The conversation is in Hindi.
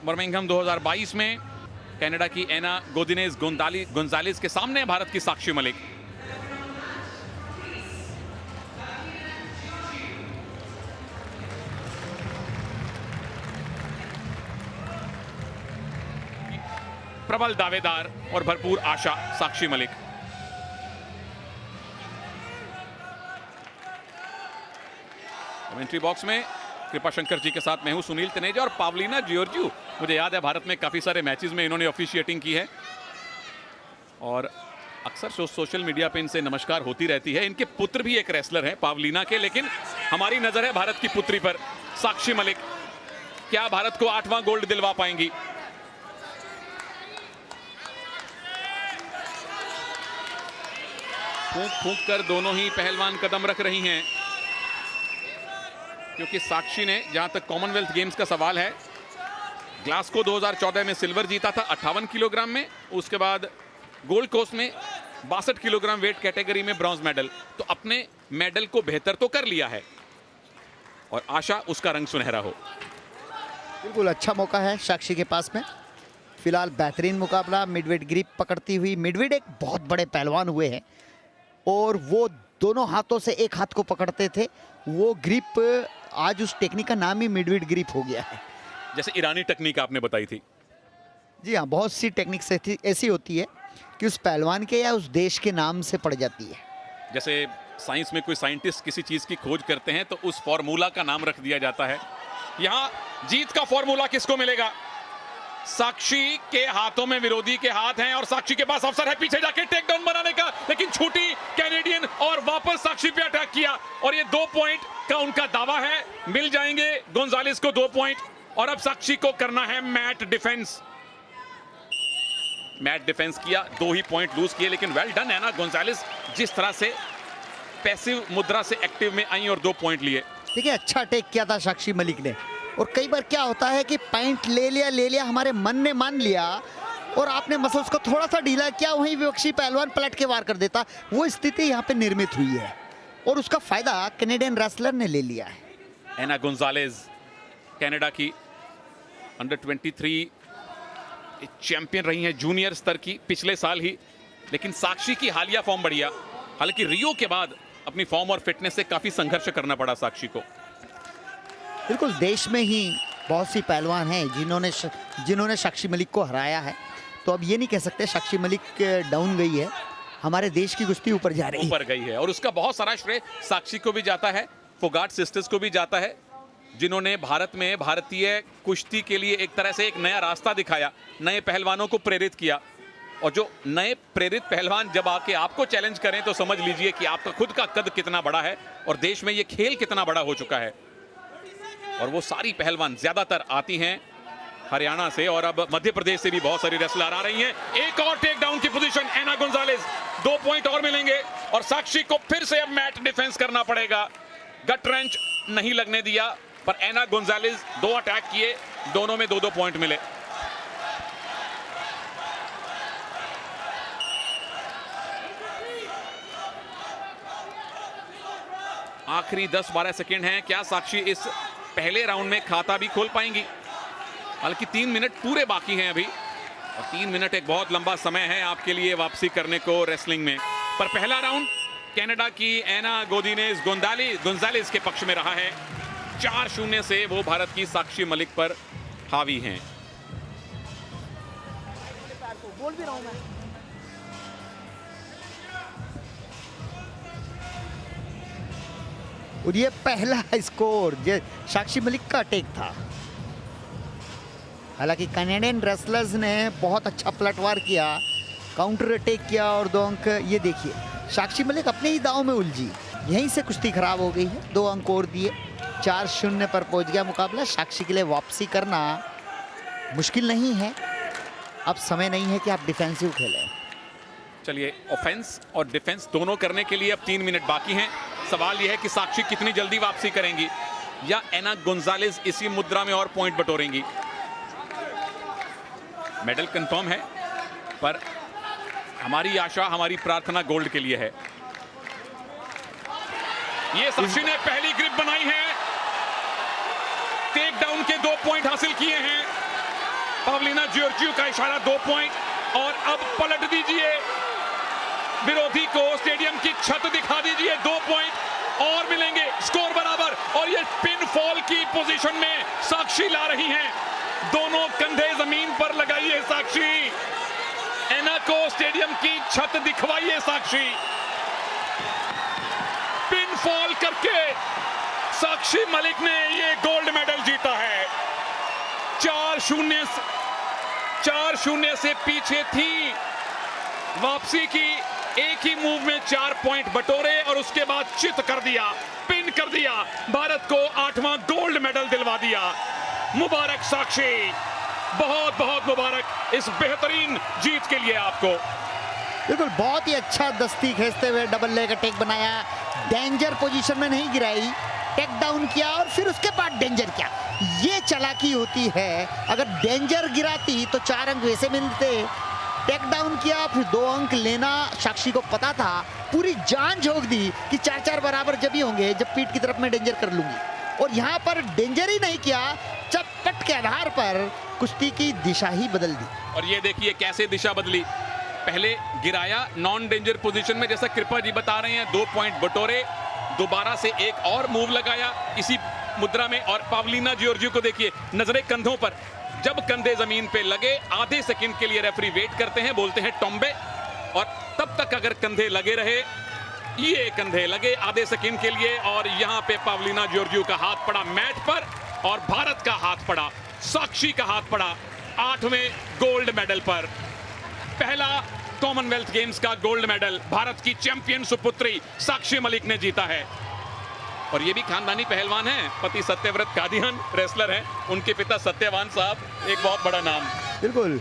बर्मिंघम 2022 में कनाडा की एना गोदिनेज गोंजालेस के सामने भारत की साक्षी मलिक। प्रबल दावेदार और भरपूर आशा साक्षी मलिक। कमेंट्री बॉक्स में कृपाशंकर जी के साथ मैं हूं सुनील तनेजा और पावलिना जियोर्जियू। मुझे याद है भारत में काफी सारे मैचेस में इन्होंने ऑफिशिएटिंग की है और अक्सर सोशल मीडिया पे इनसे नमस्कार होती रहती है। इनके पुत्र भी एक रेसलर हैं पावलिना के, लेकिन हमारी नजर है भारत की पुत्री पर, साक्षी मलिक। क्या भारत को 8वां गोल्ड दिलवा पाएंगी? फूंक फूंक कर दोनों ही पहलवान कदम रख रही हैं, क्योंकि साक्षी ने, जहां तक कॉमनवेल्थ गेम्स का सवाल है, ग्लासगो 2014 में सिल्वर जीता था 58 किलोग्राम में, उसके बाद गोल्ड कोस्ट में 62 किलोग्राम वेट कैटेगरी में ब्रॉन्ज मेडल। तो अपने मेडल को बेहतर तो कर लिया है और आशा उसका रंग सुनहरा हो। बिल्कुल अच्छा मौका है साक्षी के पास में। फिलहाल बेहतरीन मुकाबला, मिडवेट ग्रिप पकड़ती हुई। मिडवेट एक बहुत बड़े पहलवान हुए हैं और वो दोनों हाथों से एक हाथ को पकड़ते थे। वो ग्रिप, आज उस टेक्निक का नाम ही मिडवेट ग्रिप हो गया है। जैसे ईरानी टेक्निक आपने बताई थी। जी हाँ, बहुत सी टेक्निक्स ऐसी होती है कि उस पहलवान के या उस देश के नाम से पड़ जाती है। जैसे साइंस में कोई साइंटिस्ट किसी चीज की खोज करते हैं तो उस फॉर्मूला का नाम रख दिया जाता है। यहां जीत का फॉर्मूला किसको मिलेगा? साक्षी के हाथों में विरोधी के हाथ हैं और साक्षी के पास अवसर है पीछे जाके टेक डाउन बनाने का, लेकिन छूटी कैनेडियन और वापस साक्षी पे अटैक किया और ये 2 पॉइंट का उनका दावा है। मिल जाएंगे गोंजालेस को 2 पॉइंट और अब साक्षी को करना है मैट डिफेंस। मैट डिफेंस किया, 2 ही पॉइंट लूज किए, लेकिन वेल डन है ना गोंजालेस, जिस तरह से पैसिव मुद्रा से एक्टिव में आई और 2 पॉइंट लिए। देखिए, अच्छा अटैक किया था साक्षी मलिक ने। और कई बार क्या होता है कि पॉइंट ले लिया, हमारे मन ने मान लिया और आपने मसल्स को थोड़ा सा ढीला किया, वहीं विपक्षी पहलवान पलट के वार कर देता। वो स्थिति यहाँ पे निर्मित हुई है और उसका फायदा कैनेडियन रेसलर ने ले लिया है। एना गोंजालेस कनाडा की अंडर 23 चैंपियन रही हैं, जूनियर स्तर की, पिछले साल ही। लेकिन साक्षी की हालिया फॉर्म बढ़िया, हालांकि रियो के बाद अपनी फॉर्म और फिटनेस से काफी संघर्ष करना पड़ा साक्षी को। बिल्कुल, देश में ही बहुत सी पहलवान हैं जिन्होंने साक्षी मलिक को हराया है। तो अब ये नहीं कह सकते साक्षी मलिक डाउन गई है, हमारे देश की कुश्ती ऊपर जा रही है, ऊपर गई है। और उसका बहुत सारा श्रेय साक्षी को भी जाता है, फोगाट सिस्टर्स को भी जाता है, जिन्होंने भारत में भारतीय कुश्ती के लिए एक तरह से एक नया रास्ता दिखाया, नए पहलवानों को प्रेरित किया। और जो नए प्रेरित पहलवान जब आके आपको चैलेंज करें तो समझ लीजिए कि आपका खुद का कद कितना बड़ा है और देश में ये खेल कितना बड़ा हो चुका है। और वो सारी पहलवान ज्यादातर आती हैं हरियाणा से और अब मध्य प्रदेश से भी बहुत सारी रेसलर आ रही हैं। एक और टेक डाउन की पोजीशन एना गोंजालेस, 2 पॉइंट और मिलेंगे और साक्षी को फिर से अब मैट डिफेंस करना पड़ेगा। गट रेंच नहीं लगने दिया, पर एना गोंजालेस 2 अटैक किए, दोनों में 2-2 पॉइंट मिले। आखिरी 10-12 सेकेंड हैं, क्या साक्षी इस पहले राउंड में खाता भी खोल पाएंगी? हालांकि 3 मिनट पूरे बाकी हैं अभी और 3 मिनट एक बहुत लंबा समय है आपके लिए वापसी करने को रेसलिंग में। पर पहला राउंड कनाडा की एना गोदिनेज गोंजालेस के पक्ष में रहा है। 4-0 से वो भारत की साक्षी मलिक पर हावी हैं। बोल भी रहा हूं मैं। और ये पहला स्कोर साक्षी मलिक का अटैक था। हालांकि कैनेडियन रेसलर्स ने बहुत अच्छा पलटवार किया, काउंटर अटैक किया और 2 अंक। ये देखिए, साक्षी मलिक अपने ही दांव में उलझी, यहीं से कुश्ती खराब हो गई है। 2 अंक और दिए, 4-0 पर पहुंच गया मुकाबला। साक्षी के लिए वापसी करना मुश्किल नहीं है, अब समय नहीं है कि आप डिफेंसिव खेलें। चलिए, ऑफेंस और डिफेंस दोनों करने के लिए अब 3 मिनट बाकी हैं। सवाल यह है कि साक्षी कितनी जल्दी वापसी करेंगी या एना गोंजालेस इसी मुद्रा में और पॉइंट बटोरेंगी। मेडल कंफर्म है, पर हमारी आशा, हमारी प्रार्थना गोल्ड के लिए है। ये साक्षी ने पहली ग्रिप बनाई है, टेक डाउन के 2 पॉइंट हासिल किए हैं। पावलिना जॉर्जियो का इशारा 2 पॉइंट। और अब पलट दीजिए विरोधी को, स्टेडियम की छत दिखा दीजिए, 2 पॉइंट और मिलेंगे, स्कोर बराबर। और ये पिन फॉल की पोजीशन में साक्षी ला रही हैं, दोनों कंधे जमीन पर लगाइए साक्षी, एनाको स्टेडियम की छत दिखवाइए साक्षी। पिन फॉल करके साक्षी मलिक ने ये गोल्ड मेडल जीता है। 4-0 से पीछे थी, वापसी की, एक ही मूव में 4 पॉइंट बटोरे और उसके बाद चित कर दिया, पिन कर दिया, भारत को 8वां गोल्ड मेडल दिलवा दिया। मुबारक साक्षी, बहुत बहुत मुबारक इस बेहतरीन जीत के लिए आपको। बिल्कुल, बहुत ही अच्छा दस्ती खींचते हुए डबल लेग अटैक बनाया, डेंजर पोजीशन में नहीं गिराई, टेक डाउन किया और फिर उसके बाद डेंजर किया। ये चालाकी होती है, अगर डेंजर गिराती तो 4 अंक वैसे मिलते, टेक डाउन किया फिर 2 अंक लेना साक्षी को पता था, पूरी जान झोंक दी कि 4-4 बराबर जब ही होंगे जब पीठ की तरफ मैं डेंजर कर लूंगी। और यहाँ पर डेंजर ही नहीं किया, चटपट के आधार पर कुश्ती की दिशा ही बदल दी। और ये देखिए कैसे दिशा बदली, पहले गिराया नॉन डेंजर पोजीशन में, जैसा कृपा जी बता रहे हैं, 2 पॉइंट बटोरे, दोबारा से एक और मूव लगाया इसी मुद्रा में। और पावलिना जॉर्जियो को देखिए, नजरें कंधों पर, जब कंधे जमीन पे लगे आधे सेकंड के लिए रेफरी वेट करते हैं, बोलते हैं टॉम्बे, और तब तक अगर कंधे लगे रहे, ये कंधे लगे आधे सेकंड के लिए, और यहां पे पावलिना जॉर्जियो का हाथ पड़ा मैट पर और भारत का हाथ पड़ा, साक्षी का हाथ पड़ा 8वें गोल्ड मेडल पर। पहला कॉमनवेल्थ गेम्स का गोल्ड मेडल भारत की चैंपियन सुपुत्री साक्षी मलिक ने जीता है। और ये भी खानदानी पहलवान हैं, पति सत्यव्रत कादियान रेसलर हैं, उनके पिता सत्यवान साहब, एक बहुत बड़ा नाम। बिल्कुल।